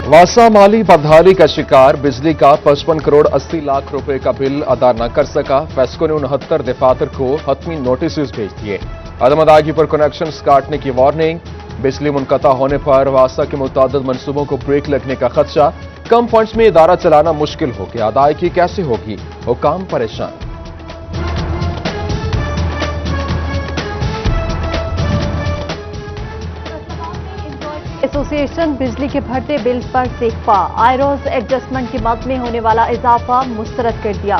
वासा माली बदहाली का शिकार, बिजली का 55 करोड़ 80 लाख रुपए का बिल अदा न कर सका। फेस्को ने 69 दफातर को हतमी नोटिस भेज दिए। अदम अदायगी पर कनेक्शंस काटने की वार्निंग। बिजली मुनक़ता होने पर वासा के मुतादिद मंसूबों को ब्रेक लगने का खदशा। कम फंड्स में इदारा चलाना मुश्किल हो गया, अदायगी कैसे होगी, हुकाम परेशान। एसोसिएशन बिजली के बढ़ते बिल पर सेकपा। आयरोज एडजस्टमेंट की मद में होने वाला इजाफा मुस्तरद कर दिया।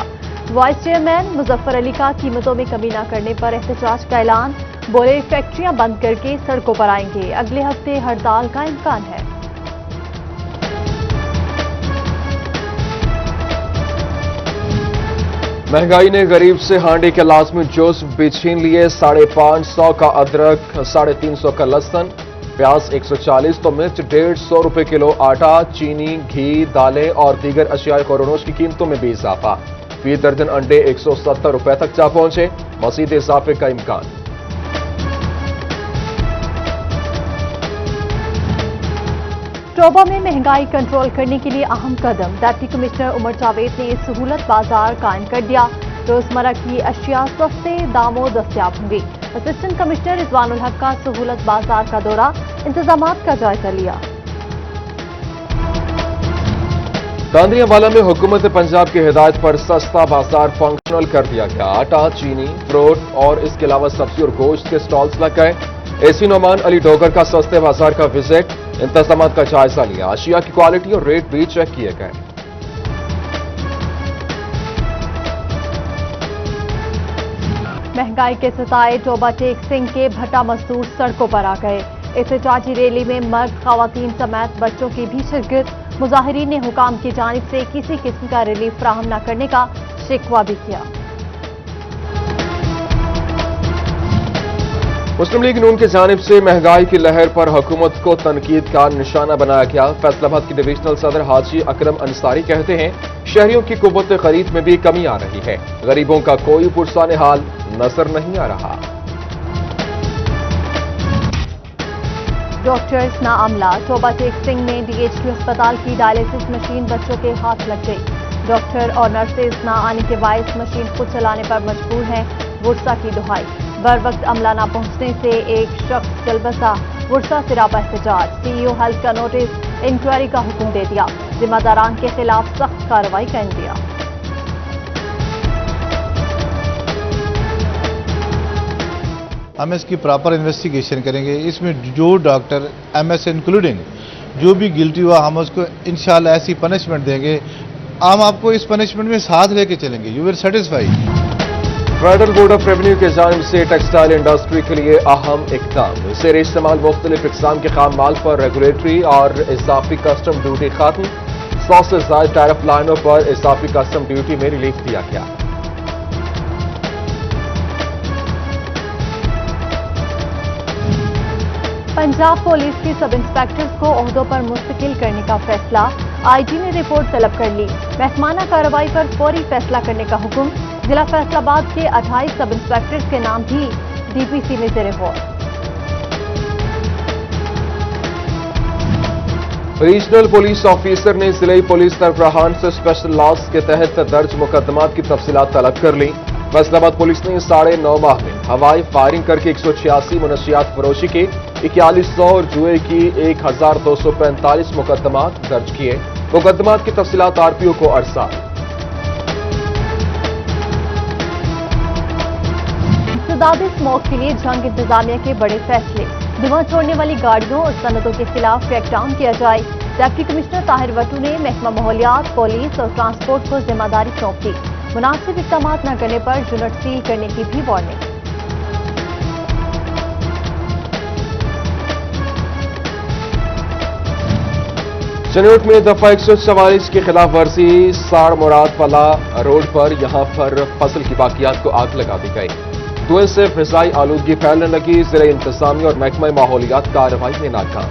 वाइस चेयरमैन मुजफ्फर अली का कीमतों में कमी न करने पर एहतजाज का ऐलान। बोले फैक्ट्रियां बंद करके सड़कों पर आएंगे। अगले हफ्ते हड़ताल का इम्कान है। महंगाई ने गरीब से हांडी के लाजमी जोश भी छीन लिए। 550 का अदरक, 350 का लहसुन, प्याज 140 तो मिर्च 150 रुपए किलो, आटा, चीनी, घी, दालें और दीगर अशियाए खुरनोश की कीमतों में भी इजाफा। फी दर्जन अंडे 170 रुपए तक जा पहुंचे। मजीद इजाफे का इम्कान। टोबा में महंगाई कंट्रोल करने के लिए अहम कदम। डिप्टी कमिश्नर उमर जावेद ने सहूलत बाजार कायम कर दिया। रोजमर्रा की अशिया सस्ते दामों दस्तयाब होंगी। असिस्टेंट कमिश्नर रिजवानुल हक का सहूलत बाजार का दौरा, इंतजामात का जायजा लिया। तांदरियावाला में हुकूमत पंजाब की हिदायत पर सस्ता बाजार फंक्शनल कर दिया गया। आटा, चीनी, फ्रूट और इसके अलावा सब्जी और गोश्त के स्टॉल्स लग गए। एसी नोमान अली डोगर का सस्ते बाजार का विजिट, इंतजामात का जायजा लिया। अशिया की क्वालिटी और रेट भी चेक किए गए। महंगाई के सताए टोबा टेक सिंह के भट्टा मजदूर सड़कों पर आ गए। एहतजाजी रैली में मर्द, खवातीन समेत बच्चों की भी शिरकत। मुजाहिरीन ने हुकाम की जानिब से किसी किस्म का रिलीफ फ्राहम न करने का शिकवा भी किया। मुस्लिम लीग नून की जानिब से महंगाई की लहर पर हुकूमत को तनकीद का निशाना बनाया गया। फैसलाबाद के डिविजनल सदर हाजी अकरम अंसारी कहते हैं, शहरियों की कुव्वत खरीद में भी कमी आ रही है। गरीबों का कोई पुरसाने हाल नजर नहीं आ रहा। डॉक्टर्स ना अमला। टोबा टेक सिंह में डीएचक्यू अस्पताल की डायलिसिस मशीन बच्चों के हाथ लग गई। डॉक्टर और नर्सेज ना आने के बायस मशीन खुद चलाने पर मजबूर हैं। वुरसा की दुहाई। बर वक्त अमला ना पहुंचने से एक शख्स चल बसा। वुरसा सिरापा एहतजाज। सीईओ हेल्थ का नोटिस, इंक्वायरी का हुक्म दे दिया। जिम्मेदारान के खिलाफ सख्त कार्रवाई कर दिया। हम इसकी प्रॉपर इन्वेस्टिगेशन करेंगे। इसमें जो डॉक्टर एमएस इंक्लूडिंग जो भी गिल्टी हुआ, हम उसको इंशाल्लाह ऐसी पनिशमेंट देंगे। हम आपको इस पनिशमेंट में साथ लेके चलेंगे। You will satisfy. Federal board of revenue की जानिब से टेक्सटाइल इंडस्ट्री के लिए अहम इक़दाम। जेर इस्तेमाल मुख्तलिफ इक़साम के खाम माल पर रेगुलेटरी और इजाफी कस्टम ड्यूटी खत्म। 100 से ज्यादा टैरिफ लाइनों पर इजाफी कस्टम ड्यूटी में रिलीफ दिया गया। पंजाब पुलिस के सब इंस्पेक्टर्स को ओहदों पर मुस्तकिल करने का फैसला। आईजी ने रिपोर्ट तलब कर ली। महकमाना कार्रवाई पर फौरी फैसला करने का हुक्म। जिला फैसलाबाद के 28 सब इंस्पेक्टर्स के नाम भी डीपीसी में ज़ेर गौर। रीजनल पुलिस ऑफिसर ने जिले पुलिस सरबराहान से स्पेशल लॉज के तहत दर्ज मुकदमात की तफसीलात तलब कर ली। फैसलाबाद पुलिस ने 9.5 माह में हवाई फायरिंग करके 186 मुनशियात फरोशी के 4100 और जुए की 1245 मुकदमात दर्ज किए। मुकदमात की तफसीलात आरपीओ को अरसाल। इंसदाद स्मोक के लिए जंग इंतजामिया के बड़े फैसले। धुआं छोड़ने वाली गाड़ियों और सनतों के खिलाफ क्रैकडाउन किया जाए। डिप्टी कमिश्नर ताहिर वटू ने महकमा माहौलियात, पुलिस और ट्रांसपोर्ट को जिम्मेदारी सौंप दी। मुनासिब इक़दाम न करने पर यूनिट सील करने की भी वार्निंग। चनोट में दफा 144 की खिलाफ वर्जी। साड़ मुराद वाला रोड पर यहां पर फसल की बाकियात को आग लगा दी गई। धुएं से फिजाई आलूदगी फैलने लगी। जिला इंतजामिया और महकमा माहौलियात कार्रवाई में नाकाम।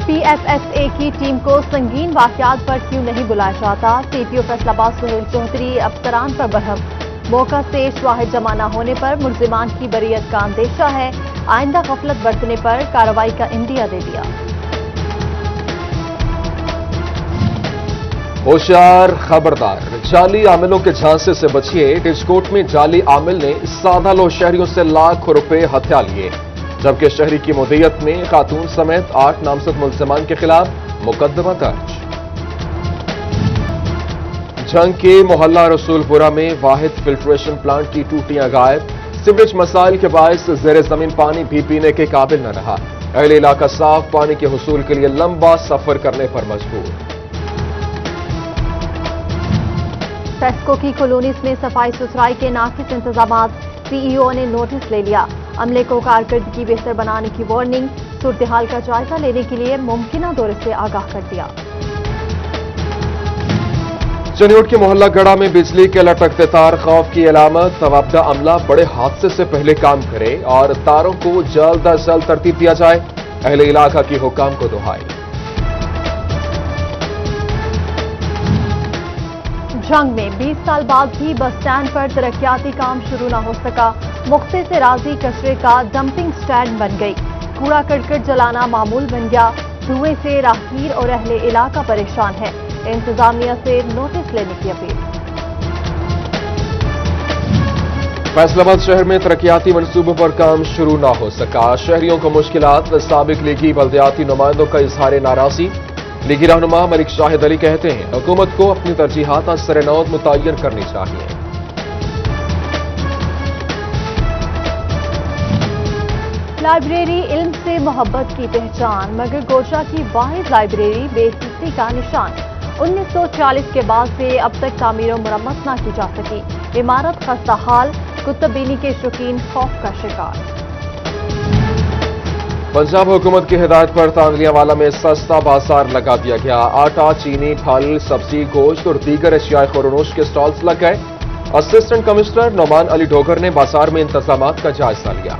पीएफएसए की टीम को संगीन वाकयात पर क्यों नहीं बुलाया जाता। सीपीओ फैसलाबाद सुहेल चौधरी अफसरान पर बरहम। मौका से शवाहिद जमा न होने पर मुल्जिमान की बरीयत का अंदेशा है। आइंदा गफलत बरतने पर कार्रवाई का इंदिया दे दिया। होशियार खबरदार, जाली आमिलों के झांसे से बचिए। डिजकोट में जाली आमिल ने सादा लो शहरियों से लाखों रुपए हथिया लिए, जबकि शहरी की मुद्दत में खातून समेत 8 नामजद मुल्जिमान के खिलाफ मुकदमा दर्ज। जंग के मोहल्ला रसूलपुरा में वाहिद फिल्ट्रेशन प्लांट की टूटियां गायब। सीवरेज मसाइल के बायस ज़ेरे जमीन पानी भी पीने के काबिल न रहा। अहले इलाका साफ पानी के हुसूल के लिए लंबा सफर करने पर मजबूर। फेस्को की कॉलोनीज में सफाई सुथराई के नाकिस इंतजामात, सीईओ ने नोटिस ले लिया। अमले को कारकर्दगी बेहतर बनाने की वार्निंग, सूरत हाल का जायजा लेने के लिए मुमकिना दौरे से आगाह कर दिया। चनियोट के मोहल्ला गड़ा में बिजली के लटकते तार खौफ की अलामत। तवाबदा अमला बड़े हादसे से पहले काम करे और तारों को जल्द अज जल्द तरतीब दिया जाए। अहले इलाका की हुकाम को दुहाई। जंग में 20 साल बाद भी बस स्टैंड पर तरक्याती काम शुरू न हो सका। मुख्ते से राजी कचरे का डंपिंग स्टैंड बन गई। कूड़ा करकट जलाना मामूल बन गया। धुएं से राहगीर और अहले इलाका परेशान है। इंतजामिया से नोटिस लेने की अपील। फैसलाबाद शहर में तरक्याती मंसूबों पर काम शुरू न हो सका। शहरियों को मुश्किलात। साबिक लीगी बल्दियाती नुमाइंदों का इजहार नाराजी। लीगी रहनुमा मलिक शाहिद अली कहते हैं, हुकूमत को अपनी तरजीहात असर-ए-नौ मुतय्यन करनी चाहिए। लाइब्रेरी इल्म से मोहब्बत की पहचान, मगर गोशा की वाहिद लाइब्रेरी बेइज्जती का निशान। 1940 के बाद से अब तक तामीर और मरम्मत न की जा सकी। इमारत खस्ता हाल, कुतुबबीनी के शौकीन खौफ का शिकार। पंजाब हुकूमत की हिदायत पर तांदलियावाला में सस्ता बाजार लगा दिया गया। आटा, चीनी, फल, सब्जी, गोश्त और दीगर अशियाए खुरनोश के स्टॉल्स लग गए। असिस्टेंट कमिश्नर नौमान अली डोगर ने बाजार में इंतजामात का जायजा लिया।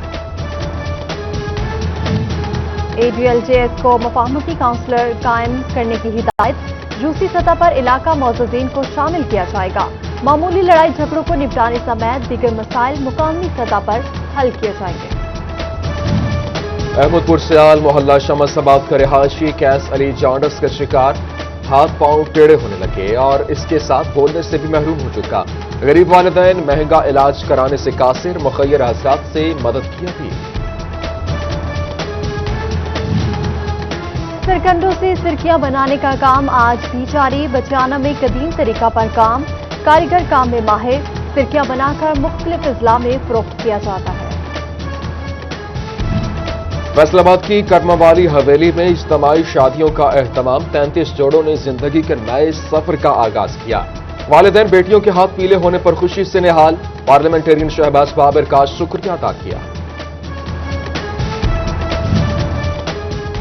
ADLJS को मफाहमती काउंसलर कायम करने की हिदायत। रूसी सतह पर इलाका मौजूदीन को शामिल किया जाएगा। मामूली लड़ाई झगड़ों को निपटाने समेत दीगर मसाइल मुकामी सतह पर हल किए जाएंगे। अहमदपुर सियाल मोहल्ला शमसाबाद का रिहायशी कैस अली जॉन्डस का शिकार। हाथ पांव टेढ़े होने लगे और इसके साथ बोलने से भी महरूम हो चुका। गरीब वालिदैन महंगा इलाज कराने से कासिर। मुखय्यर हजरात से मदद की अपील। सरकंडों से सिरकियां बनाने का काम आज भी जारी। बचियाना में कदीम तरीका पर काम। कारीगर काम में माहिर। सिरकियां बनाकर मुख्तलिफ अजला में फरोख्त किया जाता है। फैसलाबाद की कर्मवाली हवेली में इज्तमाई शादियों का एहतमाम। 33 जोड़ों ने जिंदगी के नए सफर का आगाज किया। वालिदैन बेटियों के हाथ पीले होने पर खुशी से निहाल। पार्लियामेंटेरियन शहबाज बाबर का शुक्रिया अदा किया।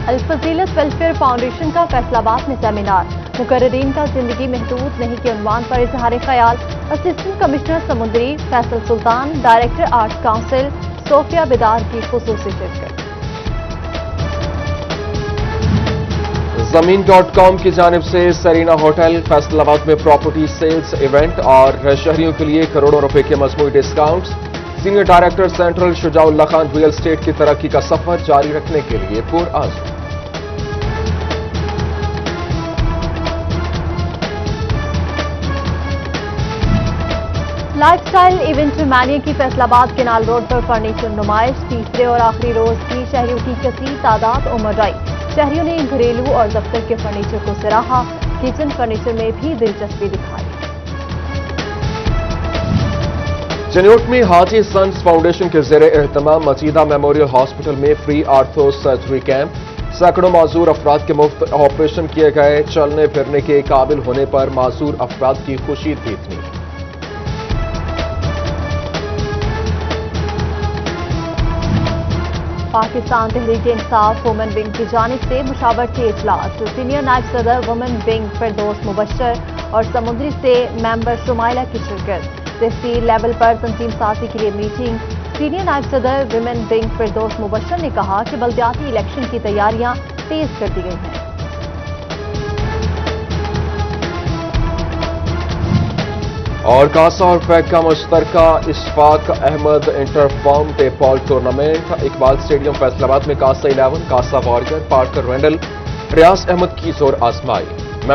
अल-फजीलत वेलफेयर फाउंडेशन का फैसलाबाद में सेमिनार। मुकर्ररीन का जिंदगी महदूद नहीं के उन्वान पर इजहार ख्याल। Assistant commissioner Samundri Faisal Sultan, director arts council Sofia Bidar की खुसूसी शिरकत। ज़मीन.com की जानिब से सरीना होटल फैसलाबाद में प्रॉपर्टी सेल्स इवेंट और शहरियों के लिए करोड़ों रुपए के मजमूई discounts. Senior director central Shujaullah Khan real estate की तरक्की का सफर जारी रखने के लिए पुरआज़म। लाइफस्टाइल इवेंट मैनिया की फैसलाबाद केनाल रोड पर फर्नीचर नुमाइश। तीसरे और आखिरी रोज भी शहरियों की कसीर तादाद उमड़ आई। शहरियों ने घरेलू और दफ्तर के फर्नीचर को सराहा। किचन फर्नीचर में भी दिलचस्पी दिखाई। चनियोट में हाजी सन्स फाउंडेशन के ज़ेरे एहतमाम मजीदा मेमोरियल हॉस्पिटल में फ्री आर्थो सर्जरी कैंप। सैकड़ों माजूर अफराद के मुफ्त ऑपरेशन किए गए। चलने फिरने के काबिल होने पर माजूर अफराद की खुशी थी इतनी। पाकिस्तान तहरीक इंसाफ वुमेन विंग की जानिब से मुशावरती इजलास। सीनियर नायब सदर वुमेन विंग फिरदौस मुबश्शर और समुद्री से मेंबर शुमाइला की शिरकत। तहसील लेवल पर तंजीम साजी के लिए मीटिंग। सीनियर नायब सदर वुमेन विंग फिरदौस मुबश्शर ने कहा कि बल्दियाती इलेक्शन की तैयारियां तेज कर दी गई हैं। اور کاسا اور پیک کا مشترکہ اشفاق احمد انٹر فارم tape ball tournament Iqbal stadium Faisalabad میں کاسا 11 کاسا warrior Parker Randall Riaz Ahmed کی زور آزمائی